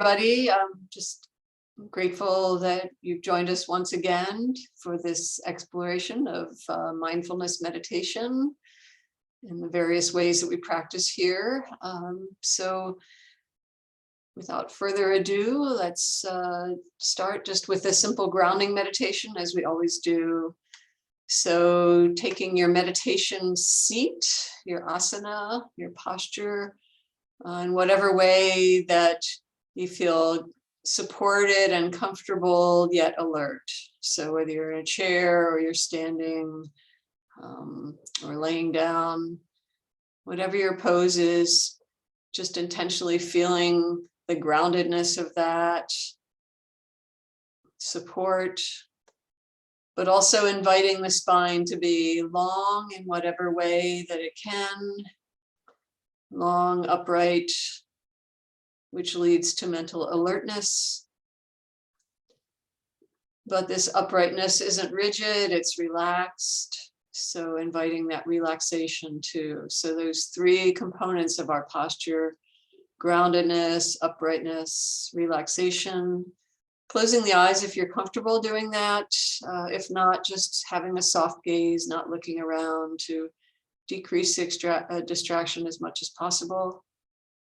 everybody. I'm just grateful that you've joined us once again for this exploration of mindfulness meditation in the various ways that we practice here. So without further ado, let's start just with a simple grounding meditation, as we always do. So taking your meditation seat, your asana, your posture, in whatever way that you feel supported and comfortable yet alert. So whether you're in a chair or you're standing or laying down, whatever your pose is, just intentionally feeling the groundedness of that support, but also inviting the spine to be long in whatever way that it can, long, upright, which leads to mental alertness. But this uprightness isn't rigid, it's relaxed. So inviting that relaxation too. So those three components of our posture: groundedness, uprightness, relaxation. Closing the eyes if you're comfortable doing that. If not, just having a soft gaze, not looking around, to decrease distraction as much as possible.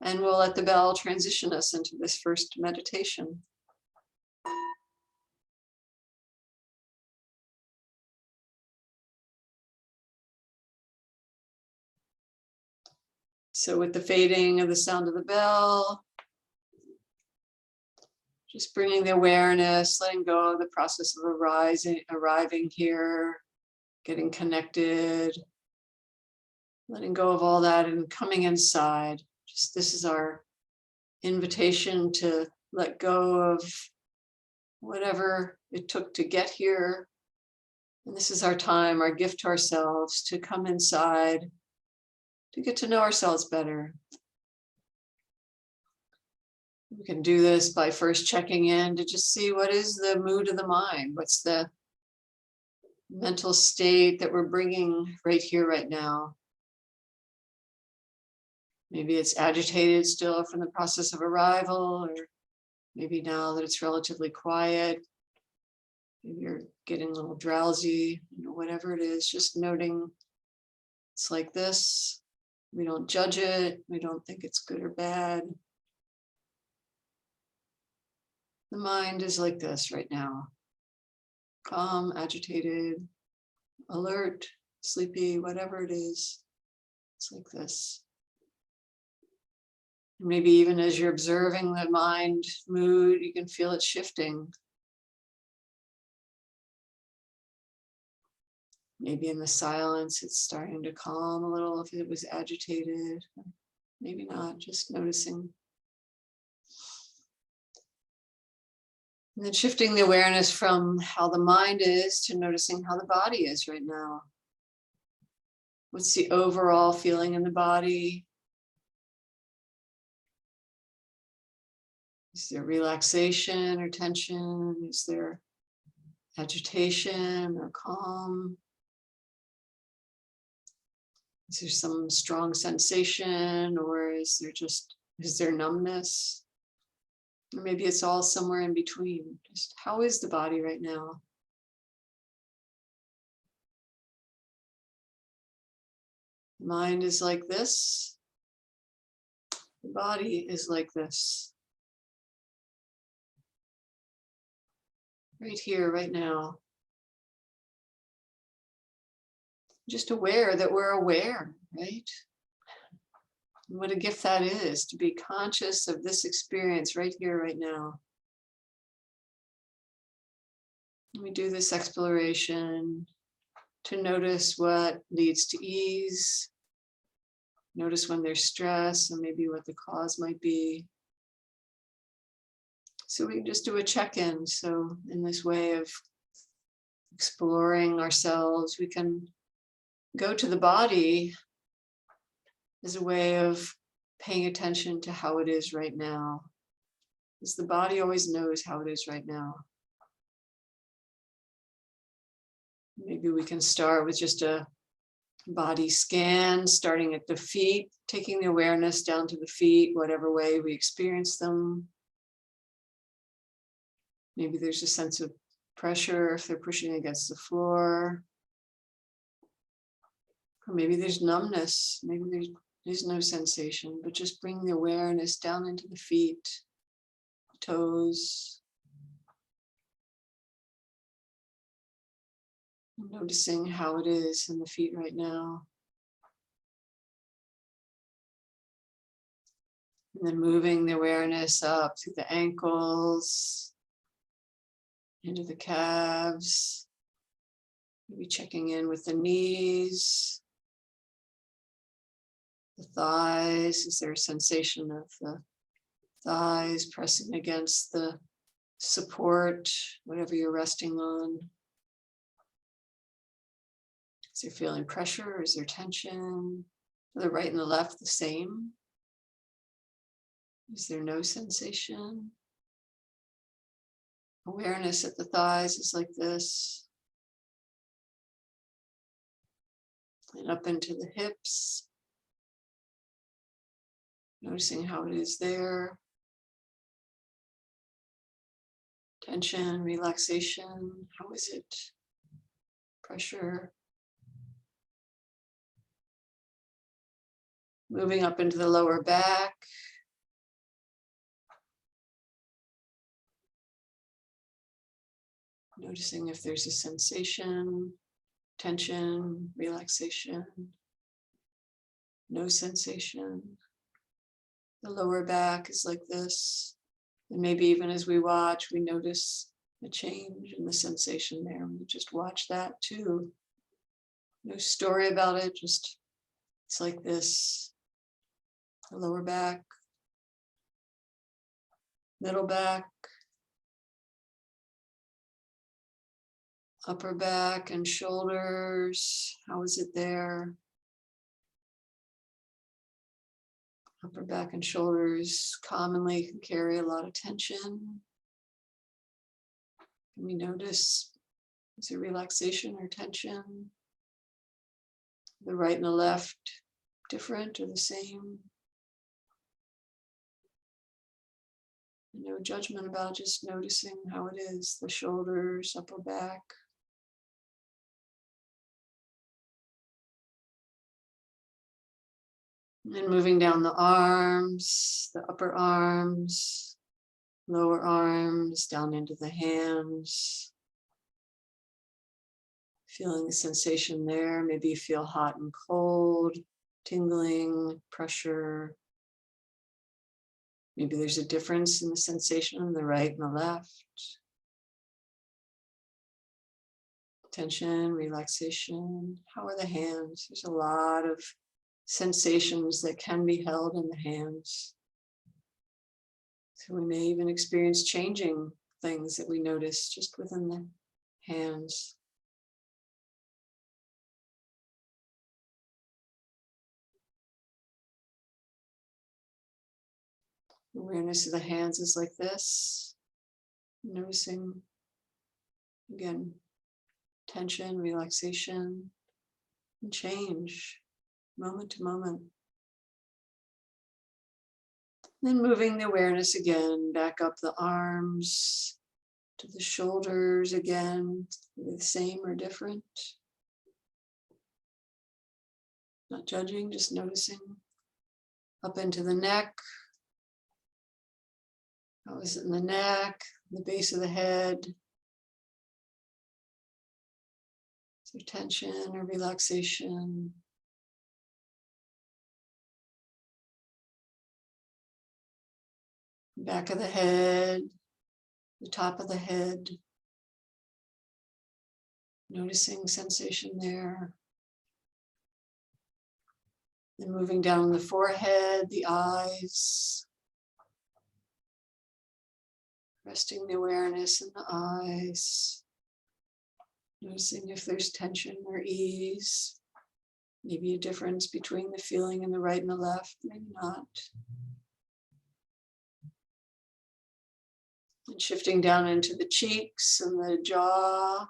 And we'll let the bell transition us into this first meditation. So with the fading of the sound of the bell, just bringing the awareness, letting go of the process of arriving here, getting connected, letting go of all that and coming inside. Just this is our invitation to let go of whatever it took to get here. And this is our time, our gift to ourselves, to come inside, to get to know ourselves better. We can do this by first checking in to just see what is the mood of the mind. What's the mental state that we're bringing right here, right now? Maybe it's agitated still from the process of arrival, or maybe now that it's relatively quiet, maybe you're getting a little drowsy, whatever it is, just noting it's like this. We don't judge it. We don't think it's good or bad. The mind is like this right now. Calm, agitated, alert, sleepy, whatever it is. It's like this. Maybe even as you're observing the mind mood, you can feel it shifting. Maybe in the silence, it's starting to calm a little if it was agitated. Maybe not, just noticing. And then shifting the awareness from how the mind is to noticing how the body is right now. What's the overall feeling in the body? Is there relaxation or tension? Is there agitation or calm? Is there some strong sensation, or is there numbness? Or maybe it's all somewhere in between. Just how is the body right now? The mind is like this. The body is like this. Right here, right now. Just aware that we're aware, right? And what a gift that is, to be conscious of this experience right here, right now. And we do this exploration to notice what leads to ease, notice when there's stress and maybe what the cause might be. So we can just do a check-in. So in this way of exploring ourselves, we can go to the body as a way of paying attention to how it is right now. Because the body always knows how it is right now. Maybe we can start with just a body scan, starting at the feet, taking the awareness down to the feet, whatever way we experience them. Maybe there's a sense of pressure if they're pushing against the floor. Or maybe there's numbness. Maybe there's no sensation, but just bring the awareness down into the feet, toes. Noticing how it is in the feet right now. And then moving the awareness up through the ankles, into the calves. Maybe checking in with the knees, the thighs. Is there a sensation of the thighs pressing against the support, whatever you're resting on? Is there feeling pressure? Is there tension? Are the right and the left the same? Is there no sensation? Awareness at the thighs is like this. And up into the hips. Noticing how it is there. Tension, relaxation. How is it? Pressure. Moving up into the lower back. Noticing if there's a sensation, tension, relaxation, no sensation. The lower back is like this. And maybe even as we watch, we notice a change in the sensation there. We just watch that too. No story about it, just it's like this. The lower back, middle back, upper back and shoulders. How is it there? Upper back and shoulders commonly can carry a lot of tension. Can we notice, is there relaxation or tension? The right and the left different or the same? No judgment about, just noticing how it is, the shoulders, upper back. And then moving down the arms, the upper arms, lower arms, down into the hands. Feeling the sensation there. Maybe you feel hot and cold, tingling, pressure. Maybe there's a difference in the sensation on the right and the left. Tension, relaxation. How are the hands? There's a lot of sensations that can be held in the hands. So we may even experience changing things that we notice just within the hands. Awareness of the hands is like this. Noticing, again, tension, relaxation, and change, moment to moment. Then moving the awareness again, back up the arms to the shoulders again, the same or different. Not judging, just noticing. Up into the neck. How is it in the neck, the base of the head? Is there tension or relaxation? Back of the head, the top of the head. Noticing sensation there. Then moving down the forehead, the eyes. Resting the awareness in the eyes. Noticing if there's tension or ease. Maybe a difference between the feeling in the right and the left, maybe not. And shifting down into the cheeks and the jaw.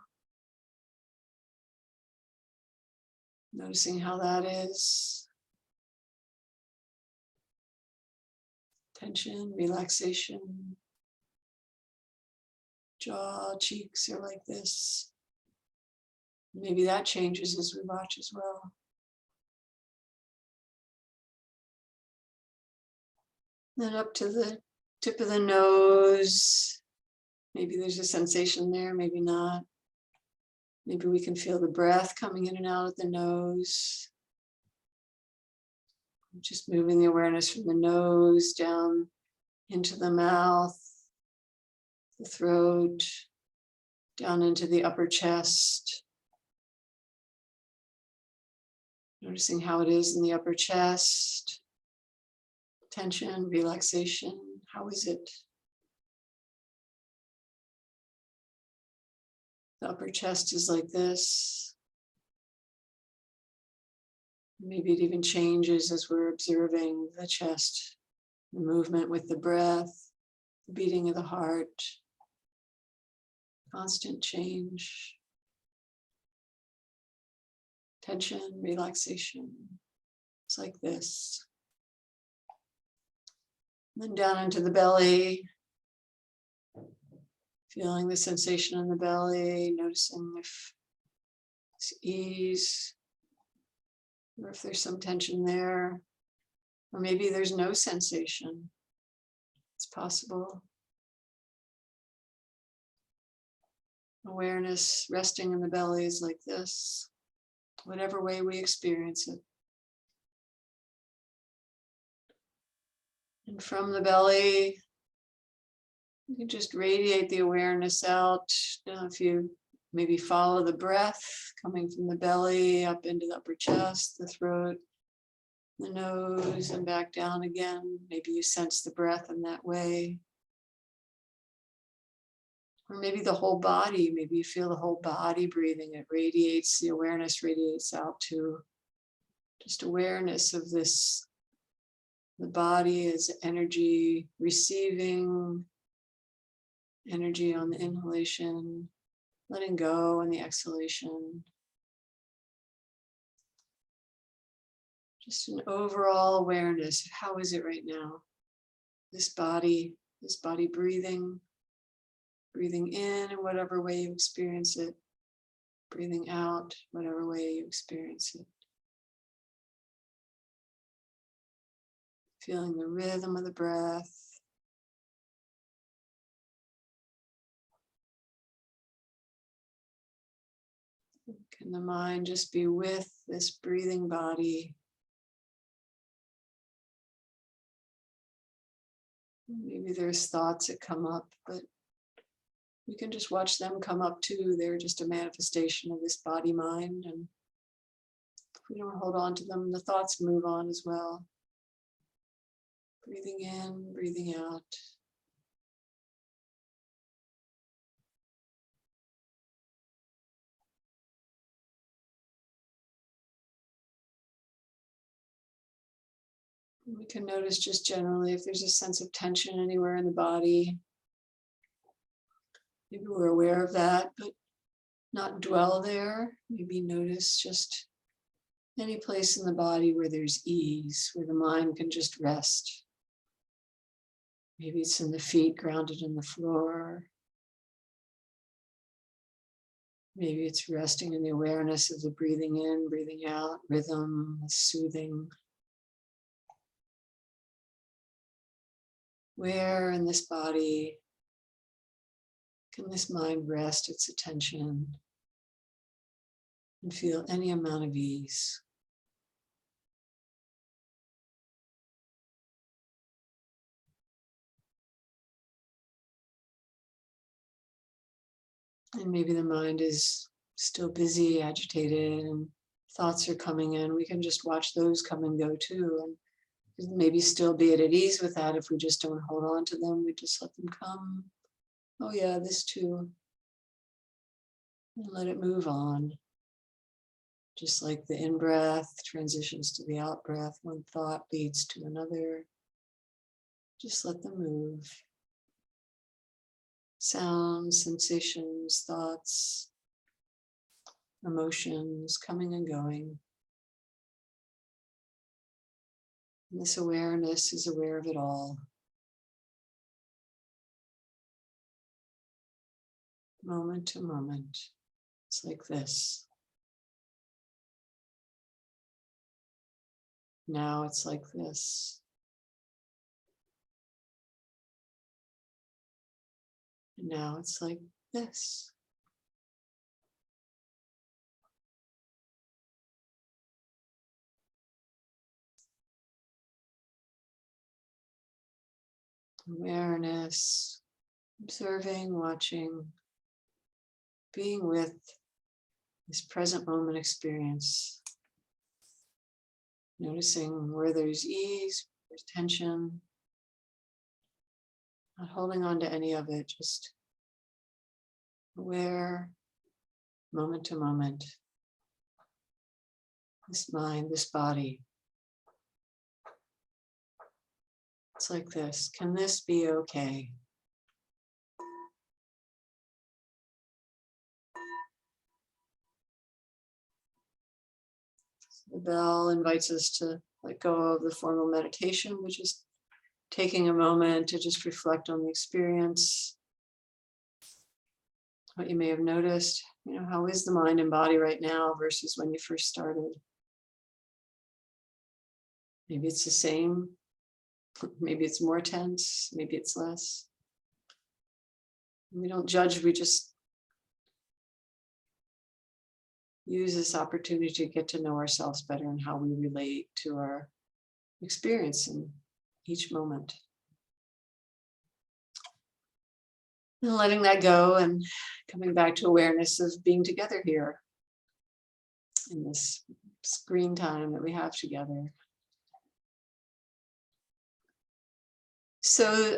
Noticing how that is. Tension, relaxation. Jaw, cheeks are like this. Maybe that changes as we watch as well. Then up to the tip of the nose. Maybe there's a sensation there, maybe not. Maybe we can feel the breath coming in and out of the nose. Just moving the awareness from the nose down into the mouth, the throat, down into the upper chest. Noticing how it is in the upper chest. Tension, relaxation, how is it? The upper chest is like this. Maybe it even changes as we're observing the chest, the movement with the breath, the beating of the heart, constant change, tension, relaxation. It's like this. And then down into the belly, feeling the sensation in the belly, noticing if it's ease, or if there's some tension there, or maybe there's no sensation. It's possible. Awareness resting in the belly is like this, whatever way we experience it. And from the belly, you can just radiate the awareness out. Now, if you maybe follow the breath coming from the belly up into the upper chest, the throat, the nose, and back down again. Maybe you sense the breath in that way. Or maybe the whole body, maybe you feel the whole body breathing. It radiates, the awareness radiates out to just awareness of this. The body is energy receiving, energy on the inhalation, letting go on the exhalation. Just an overall awareness of how is it right now? This body breathing in whatever way you experience it, breathing out whatever way you experience it. Feeling the rhythm of the breath. Can the mind just be with this breathing body? Maybe there's thoughts that come up, but we can just watch them come up too. They're just a manifestation of this body mind. And if we don't hold on to them, the thoughts move on as well. Breathing in, breathing out. We can notice just generally if there's a sense of tension anywhere in the body. Maybe we're aware of that, but not dwell there. Maybe notice just any place in the body where there's ease, where the mind can just rest. Maybe it's in the feet, grounded in the floor. Maybe it's resting in the awareness of the breathing in, breathing out, rhythm, soothing. Where in this body can this mind rest its attention and feel any amount of ease? And maybe the mind is still busy, agitated, and thoughts are coming in. We can just watch those come and go too. And maybe still be at ease with that if we just don't hold on to them. We just let them come. Oh yeah, this too. And let it move on. Just like the in-breath transitions to the out-breath, one thought leads to another. Just let them move. Sounds, sensations, thoughts, emotions coming and going. And this awareness is aware of it all. moment to moment. It's like this. Now it's like this. And now it's like this. Awareness, observing, watching, being with this present moment experience. Noticing where there's ease, there's tension, not holding on to any of it, just aware, moment to moment. This mind, this body. It's like this. Can this be okay? The bell invites us to let go of the formal meditation, which is taking a moment to just reflect on the experience, what you may have noticed. How is the mind and body right now versus when you first started? Maybe it's the same. Maybe it's more tense. Maybe it's less. We don't judge. We just use this opportunity to get to know ourselves better and how we relate to our experience in each moment. And letting that go and coming back to awareness of being together here in this screen time that we have together. So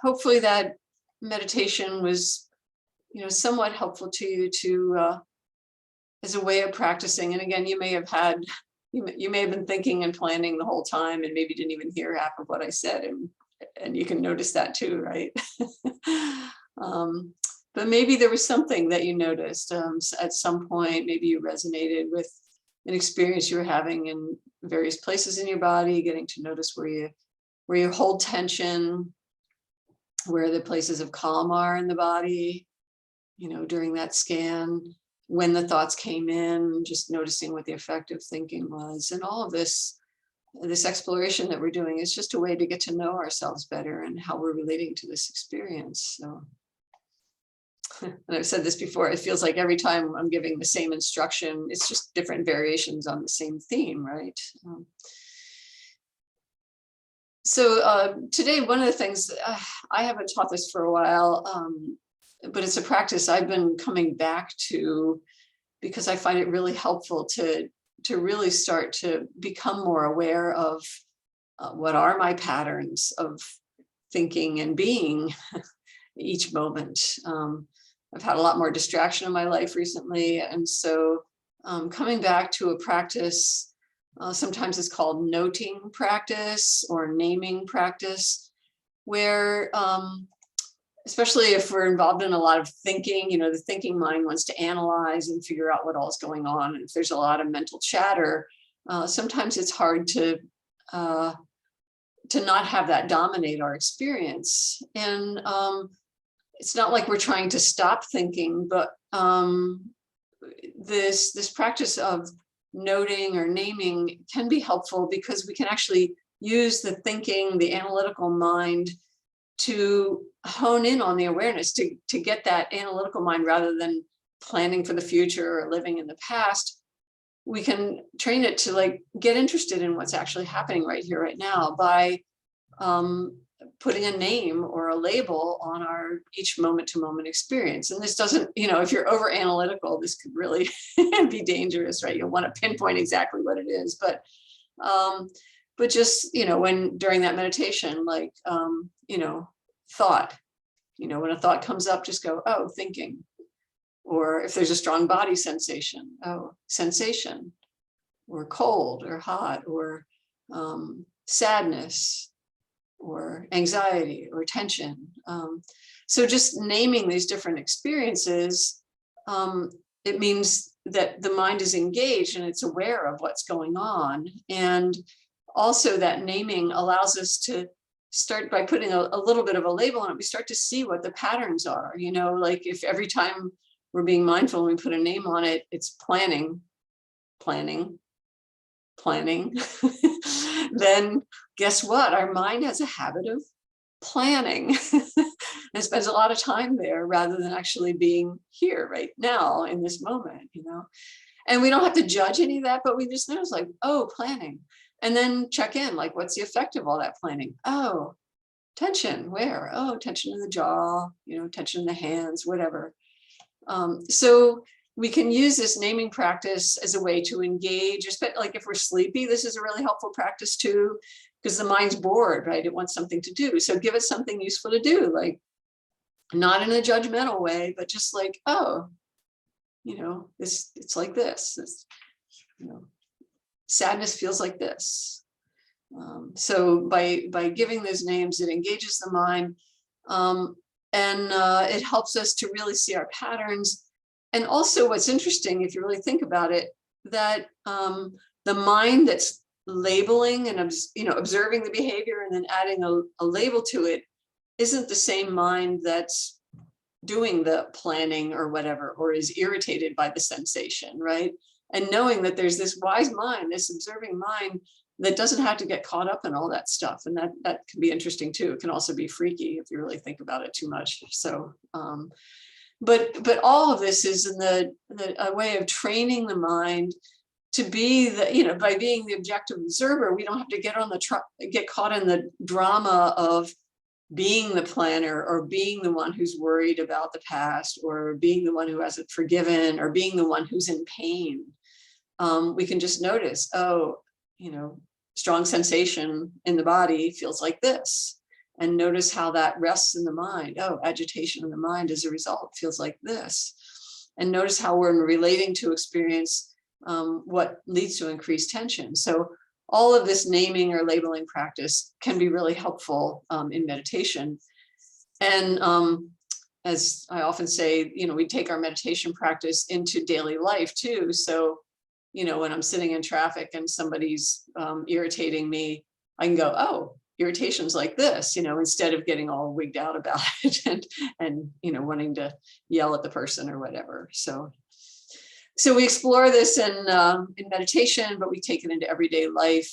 hopefully that meditation was, somewhat helpful to you to as a way of practicing. And again, you may have been thinking and planning the whole time and maybe didn't even hear half of what I said, and you can notice that too, right? But maybe there was something that you noticed at some point. Maybe you resonated with an experience you were having in various places in your body, getting to notice where you hold tension, where the places of calm are in the body, during that scan, when the thoughts came in, just noticing what the effect of thinking was. And all of this exploration that we're doing is just a way to get to know ourselves better and how we're relating to this experience. So, and I've said this before, it feels like every time I'm giving the same instruction, it's just different variations on the same theme, right? So today, one of the things, I haven't taught this for a while, but it's a practice I've been coming back to because I find it really helpful to really start to become more aware of what are my patterns of thinking and being each moment. I've had a lot more distraction in my life recently, and so coming back to a practice, sometimes it's called noting practice or naming practice, where especially if we're involved in a lot of thinking, the thinking mind wants to analyze and figure out what all is going on. And if there's a lot of mental chatter, sometimes it's hard to not have that dominate our experience. And it's not like we're trying to stop thinking, but this practice of noting or naming can be helpful because we can actually use the thinking, the analytical mind to hone in on the awareness, to get that analytical mind rather than planning for the future or living in the past. We can train it to get interested in what's actually happening right here, right now by putting a name or a label on our each moment to moment experience. And this doesn't, if you're over analytical, this could really be dangerous, right? You'll want to pinpoint exactly what it is, but just, when during that meditation, thought, when a thought comes up, just go, oh, thinking. Or if there's a strong body sensation, oh, sensation, or cold or hot, or sadness, or anxiety, or tension. So just naming these different experiences, it means that the mind is engaged and it's aware of what's going on. And also that naming allows us to start by putting a little bit of a label on it, we start to see what the patterns are. Like if every time we're being mindful and we put a name on it, it's planning, planning, planning, then guess what? Our mind has a habit of planning and spends a lot of time there rather than actually being here right now in this moment. And we don't have to judge any of that, but we just notice like, oh, planning. And then check in, like, what's the effect of all that planning? Oh, tension, where? Oh, tension in the jaw, tension in the hands, whatever. So we can use this naming practice as a way to engage, like if we're sleepy, this is a really helpful practice too, because the mind's bored, right? It wants something to do. So give it something useful to do, like not in a judgmental way, but just like, oh, it's like this. Sadness feels like this. So by giving those names, it engages the mind, and it helps us to really see our patterns. And also what's interesting, if you really think about it, that the mind that's labeling and observing the behavior and then adding a label to it isn't the same mind that's doing the planning or whatever, or is irritated by the sensation, right? And knowing that there's this wise mind, this observing mind that doesn't have to get caught up in all that stuff. And that can be interesting too. It can also be freaky if you really think about it too much. So, but all of this is in a way of training the mind to be by being the objective observer. We don't have to get caught in the drama of being the planner, or being the one who's worried about the past, or being the one who hasn't forgiven, or being the one who's in pain. We can just notice, oh, strong sensation in the body feels like this, and notice how that rests in the mind. Oh, agitation in the mind as a result feels like this. And notice how we're relating to experience what leads to increased tension. So all of this naming or labeling practice can be really helpful in meditation. And as I often say, we take our meditation practice into daily life too. So, when I'm sitting in traffic and somebody's irritating me, I can go, oh, irritation's like this, instead of getting all wigged out about it and wanting to yell at the person or whatever. So we explore this in meditation, but we take it into everyday life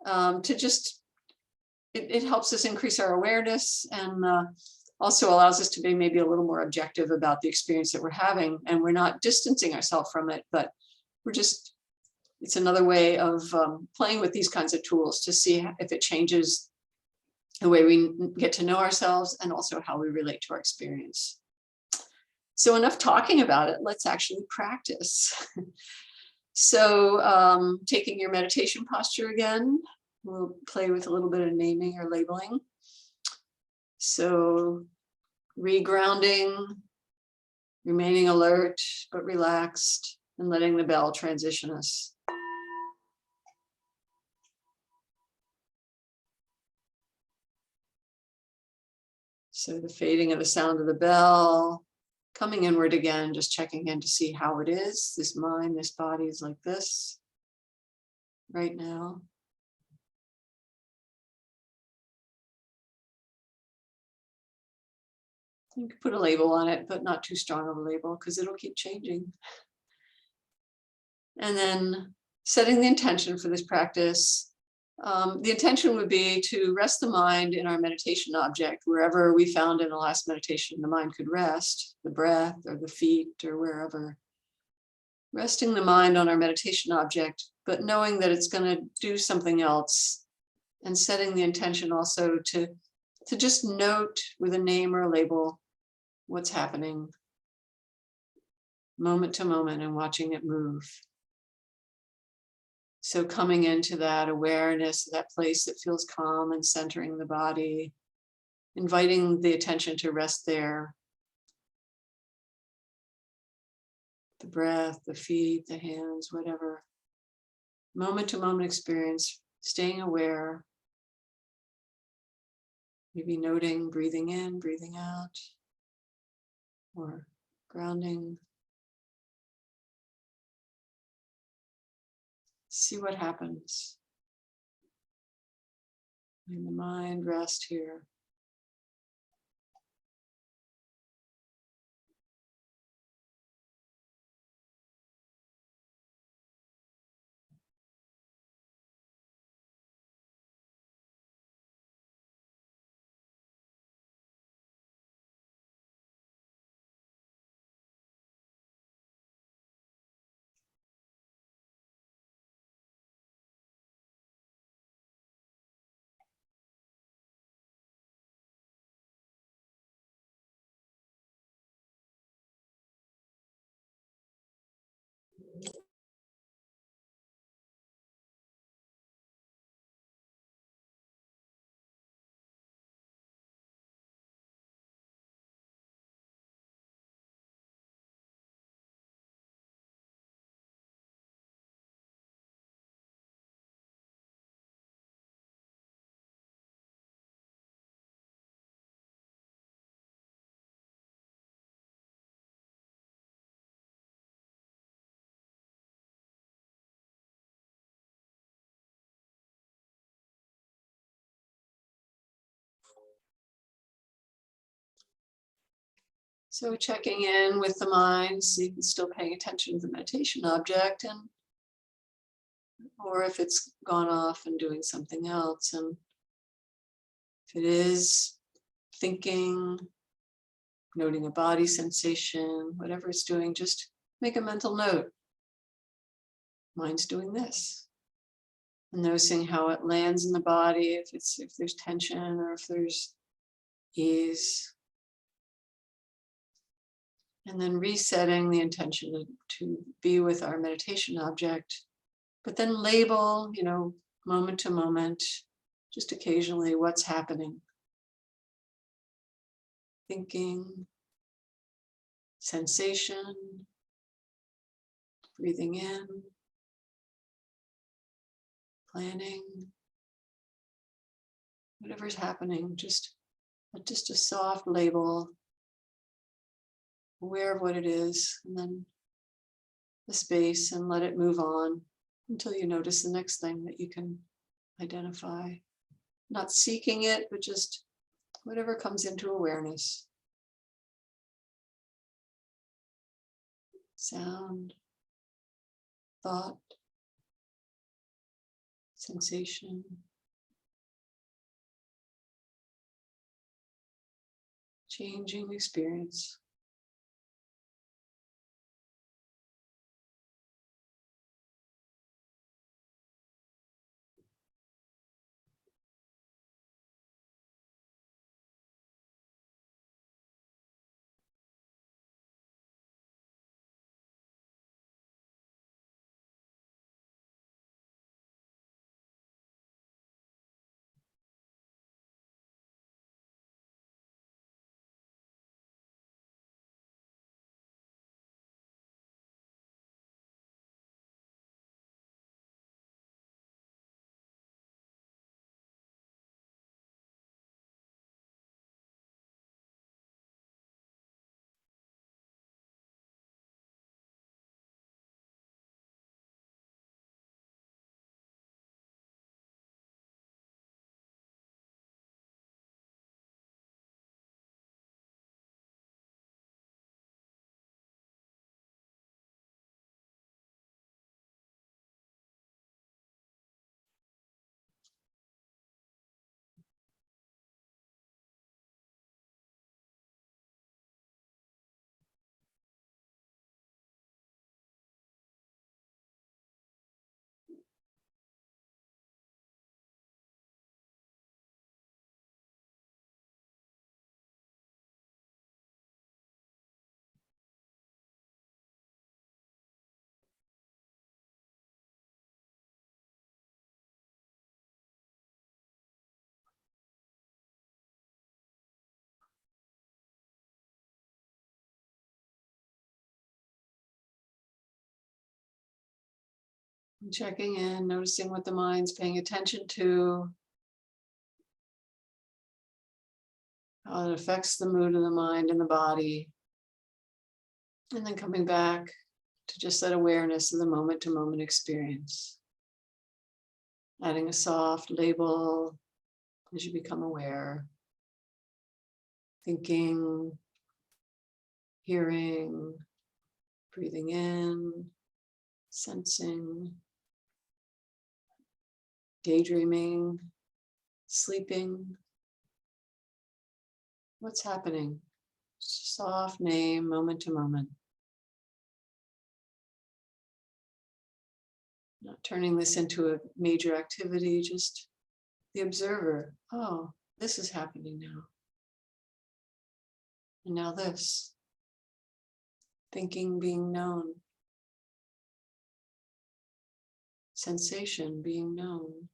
to just, it helps us increase our awareness, and also allows us to be maybe a little more objective about the experience that we're having. And we're not distancing ourselves from it, but it's another way of playing with these kinds of tools to see if it changes the way we get to know ourselves, and also how we relate to our experience. So enough talking about it, let's actually practice. So taking your meditation posture again, we'll play with a little bit of naming or labeling. So regrounding, remaining alert but relaxed, and letting the bell transition us. So the fading of the sound of the bell, coming inward again, just checking in to see how it is. This mind, this body is like this right now. You can put a label on it, but not too strong of a label, because it'll keep changing. And then setting the intention for this practice. The intention would be to rest the mind in our meditation object, wherever we found in the last meditation the mind could rest, the breath or the feet or wherever. Resting the mind on our meditation object, but knowing that it's going to do something else, and setting the intention also to just note with a name or a label what's happening moment to moment, and watching it move. So coming into that awareness, that place that feels calm, and centering the body, inviting the attention to rest there. The breath, the feet, the hands, whatever. Moment to moment experience, staying aware. Maybe noting, breathing in, breathing out, or grounding. See what happens. And the mind rest here. So checking in with the mind, so you can still paying attention to the meditation object, and or if it's gone off and doing something else. And if it is thinking, noting a body sensation, whatever it's doing, just make a mental note. Mind's doing this. And noticing how it lands in the body, if there's tension or if there's ease. And then resetting the intention to be with our meditation object, but then label, moment to moment, just occasionally what's happening. Thinking, sensation, breathing in, planning, whatever's happening, just a soft label, aware of what it is, and then the space, and let it move on until you notice the next thing that you can identify. Not seeking it, but just whatever comes into awareness. Sound, thought, sensation. Changing experience. And checking in, noticing what the mind's paying attention to, how it affects the mood of the mind and the body. And then coming back to just that awareness of the moment to moment experience. Adding a soft label, as you become aware, thinking, hearing, breathing in, sensing, daydreaming, sleeping. What's happening? Soft name, moment to moment. Not turning this into a major activity, just the observer. Oh, this is happening now. And now this. Thinking being known. Sensation being known.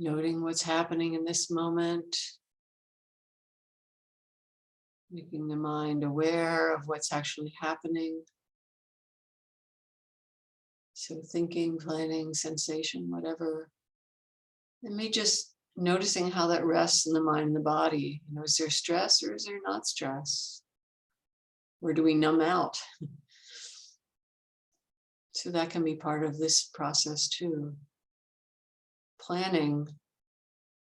Noting what's happening in this moment, making the mind aware of what's actually happening. So thinking, planning, sensation, whatever. And me just noticing how that rests in the mind and the body. You know, is there stress or is there not stress? Where do we numb out? So that can be part of this process too. Planning,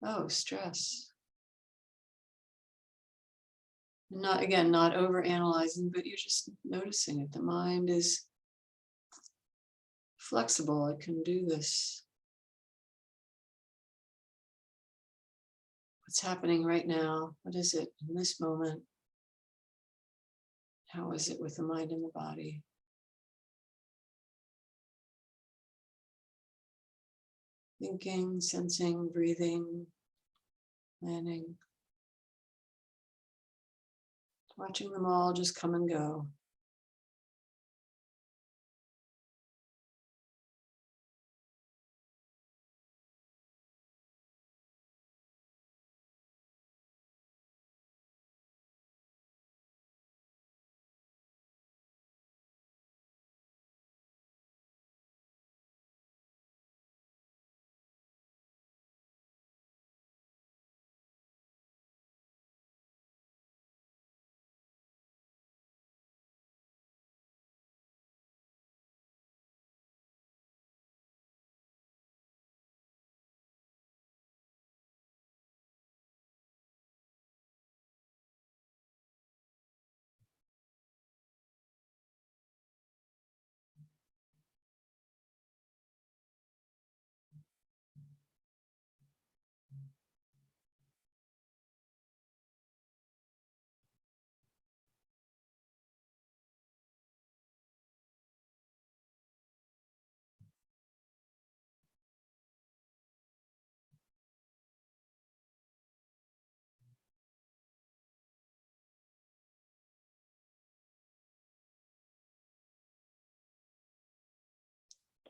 oh, stress. Not, again, not over analyzing, but you're just noticing it. The mind is flexible, it can do this. What's happening right now? What is it in this moment? How is it with the mind and the body? Thinking, sensing, breathing, planning. Watching them all just come and go.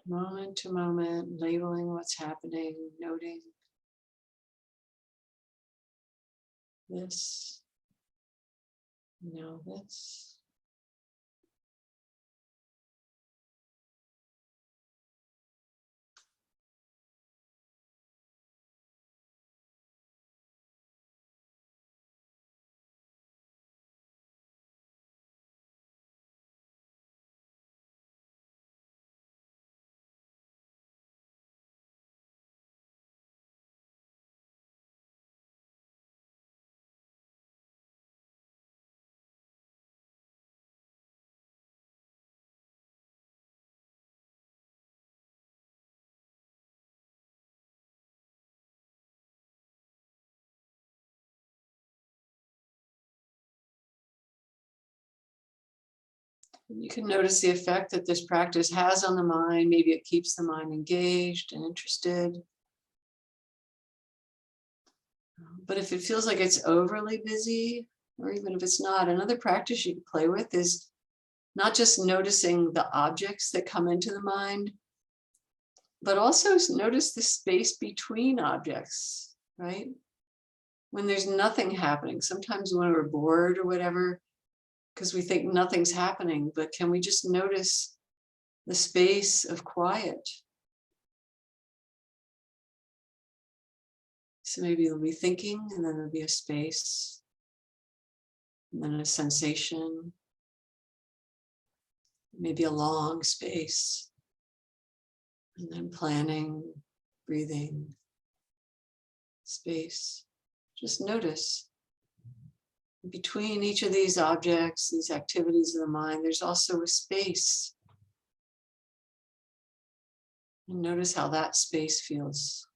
Moment to moment, labeling what's happening, noting this, now this. You can notice the effect that this practice has on the mind. Maybe it keeps the mind engaged and interested. But if it feels like it's overly busy, or even if it's not, another practice you can play with is not just noticing the objects that come into the mind, but also notice the space between objects, right? When there's nothing happening, sometimes when we're bored or whatever, because we think nothing's happening, but can we just notice the space of quiet? So maybe there'll be thinking, and then there'll be a space, and then a sensation, maybe a long space, and then planning, breathing, space. Just notice. Between each of these objects, these activities of the mind, there's also a space. And notice how that space feels.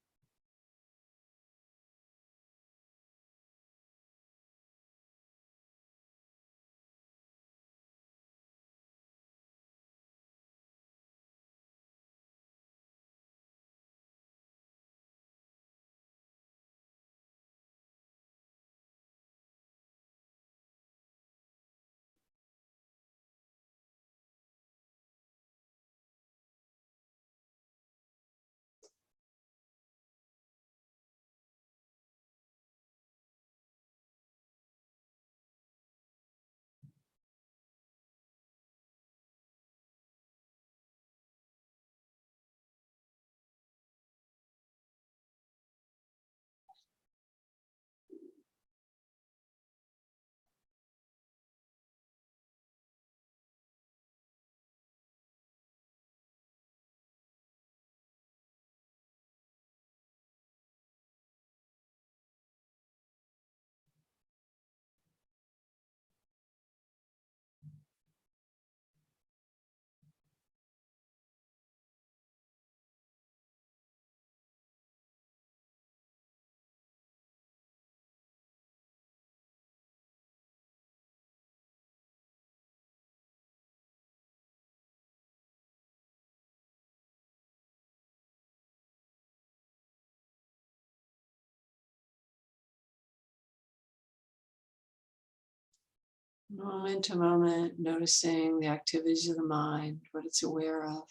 Moment to moment, noticing the activities of the mind, what it's aware of.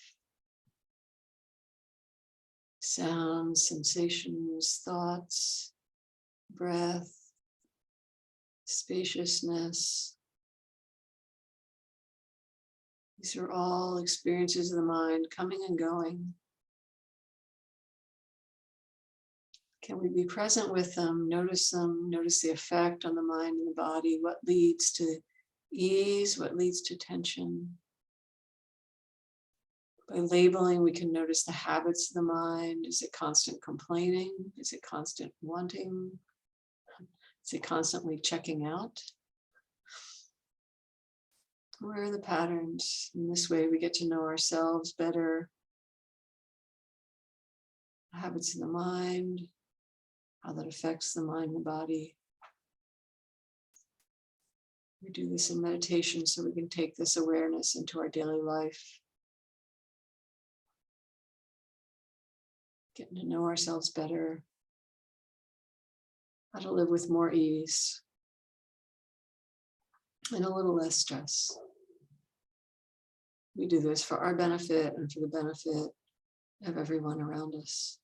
Sounds, sensations, thoughts, breath, spaciousness. These are all experiences of the mind coming and going. Can we be present with them, notice the effect on the mind and the body, what leads to ease, what leads to tension. By labeling, we can notice the habits of the mind. Is it constant complaining? Is it constant wanting? Is it constantly checking out? Where are the patterns? In this way, we get to know ourselves better. Habits of the mind, how that affects the mind and the body. We do this in meditation so we can take this awareness into our daily life. Getting to know ourselves better. How to live with more ease and a little less stress. We do this for our benefit and for the benefit of everyone around us.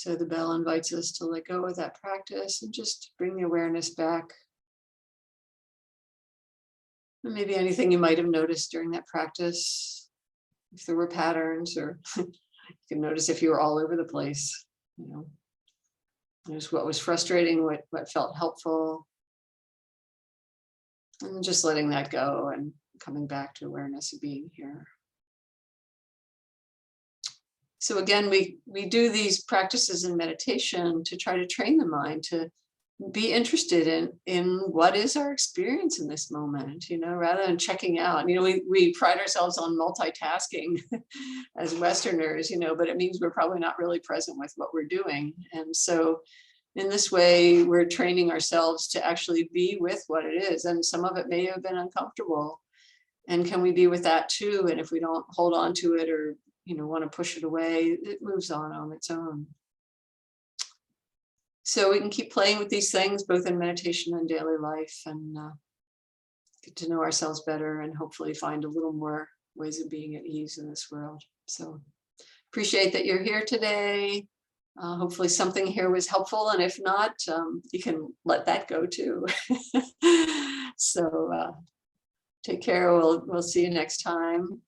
So the bell invites us to let go of that practice and just bring the awareness back. And maybe anything you might have noticed during that practice, if there were patterns, or you can notice if you were all over the place, you know, notice what was frustrating, what felt helpful, and just letting that go and coming back to awareness of being here. So again, we do these practices in meditation to try to train the mind to be interested in what is our experience in this moment, rather than checking out. We pride ourselves on multitasking as Westerners, but it means we're probably not really present with what we're doing. And so in this way, we're training ourselves to actually be with what it is. And some of it may have been uncomfortable. And can we be with that too? And if we don't hold on to it, or want to push it away, it moves on its own. So we can keep playing with these things, both in meditation and daily life, and get to know ourselves better, and hopefully find a little more ways of being at ease in this world. So appreciate that you're here today. Hopefully something here was helpful, and if not, you can let that go too. So take care. We'll see you next time.